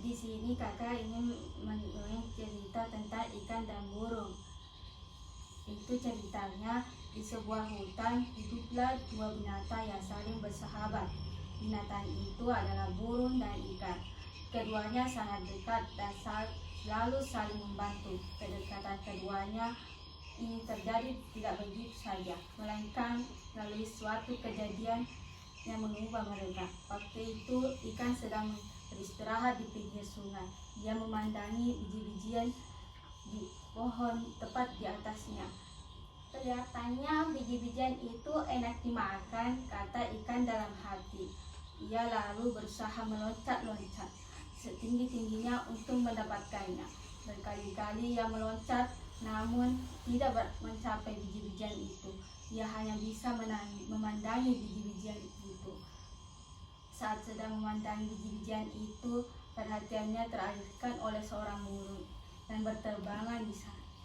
Di sini kakak ingin mendongeng cerita tentang ikan dan burung. Itu ceritanya, di sebuah hutan hiduplah dua binatang yang saling bersahabat. Binatang itu adalah burung dan ikan. Keduanya sangat dekat dan selalu saling membantu. Kedekatan keduanya ini terjadi tidak begitu saja, melainkan melalui suatu kejadian yang mengubah mereka. Waktu itu ikan sedang beristirahat di pinggir sungai. Dia memandangi biji-bijian di pohon tepat di atasnya. Kelihatannya biji-bijian itu enak dimakan, kata ikan dalam hati. Ia lalu berusaha meloncat-loncat setinggi-tingginya untuk mendapatkannya. Berkali-kali ia meloncat, namun tidak mencapai biji-bijian itu. Ia hanya bisa memandangi biji-bijian itu. Saat sedang memandangi biji-bijian itu, perhatiannya teralihkan oleh seorang burung yang berterbangan di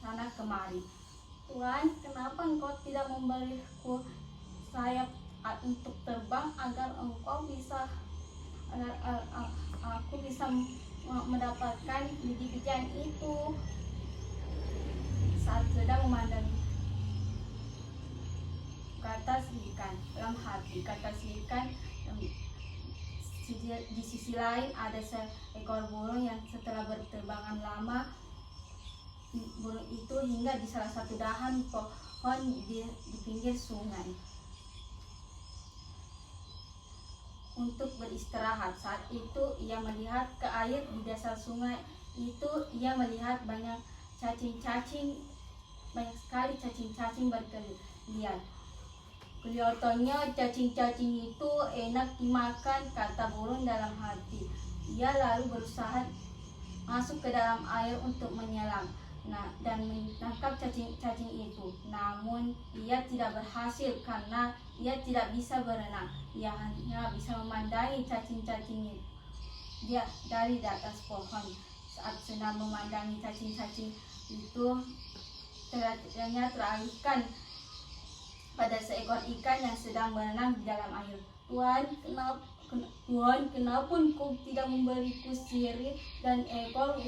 sana kemari. Tuhan, kenapa engkau tidak memberiku sayap untuk terbang agar aku bisa mendapatkan biji-bijian itu? Saat sedang memandang, kata si ikan dalam hati, di sisi lain ada seekor burung yang setelah berterbangan lama, burung itu hingga di salah satu dahan pohon di pinggir sungai untuk beristirahat. Saat itu ia melihat ke air di dasar sungai itu. Ia melihat banyak sekali cacing-cacing berkeliaran. Kelihatannya cacing-cacing itu enak dimakan, kata burung dalam hati. Ia lalu berusaha masuk ke dalam air untuk menyelam dan menangkap cacing-cacing itu. Namun ia tidak berhasil karena ia tidak bisa berenang. Ia hanya bisa memandangi cacing-cacing itu dia dari atas pohon. Saat sedang memandangi cacing-cacing itu, perhatiannya teralihkan pada seekor ikan yang sedang berenang di dalam air. Tuhan, kenapa engkau tidak memberiku sirip dan ekor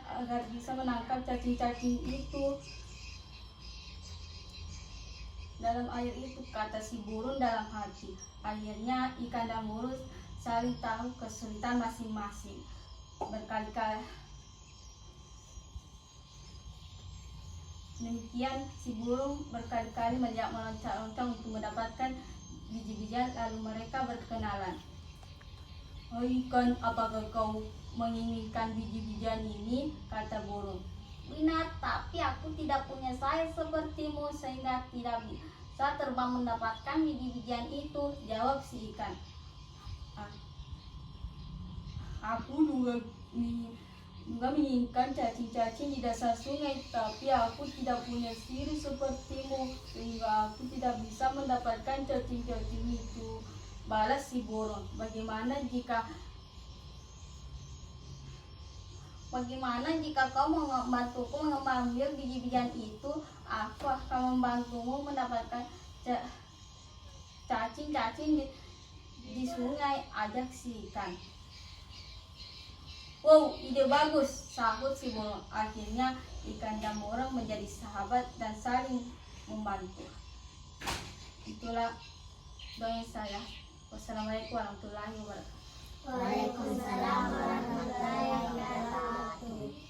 agar bisa menangkap cacing-cacing itu dalam air itu, kata si burung dalam hati. Akhirnya ikan dan burung saling tahu kesulitan masing-masing. Demikian si burung berkali-kali meloncat-loncat untuk mendapatkan biji-bijian, lalu mereka berkenalan. "Hai ikan, apakah kau menginginkan biji-bijian ini?" kata burung. "Benar, tapi aku tidak punya sayap sepertimu sehingga tidak bisa terbang mendapatkan biji-bijian itu," jawab si ikan. "Aku juga menginginkan cacing-cacing di dasar sungai, tapi aku tidak punya sirip sepertimu sehingga aku tidak bisa mendapatkan cacing-cacing itu," balas si burung. Bagaimana jika kau membantuku mengambil biji-bijian itu? Aku akan membantumu mendapatkan cacing-cacing di sungai, ajak si ikan. "Wow, ide bagus," sahut si burung. Akhirnya ikan dan burung menjadi sahabat dan saling membantu. Itulah dongeng saya. Wassalamualaikum warahmatullahi wabarakatuh. Waalaikumsalam warahmatullahi wabarakatuh.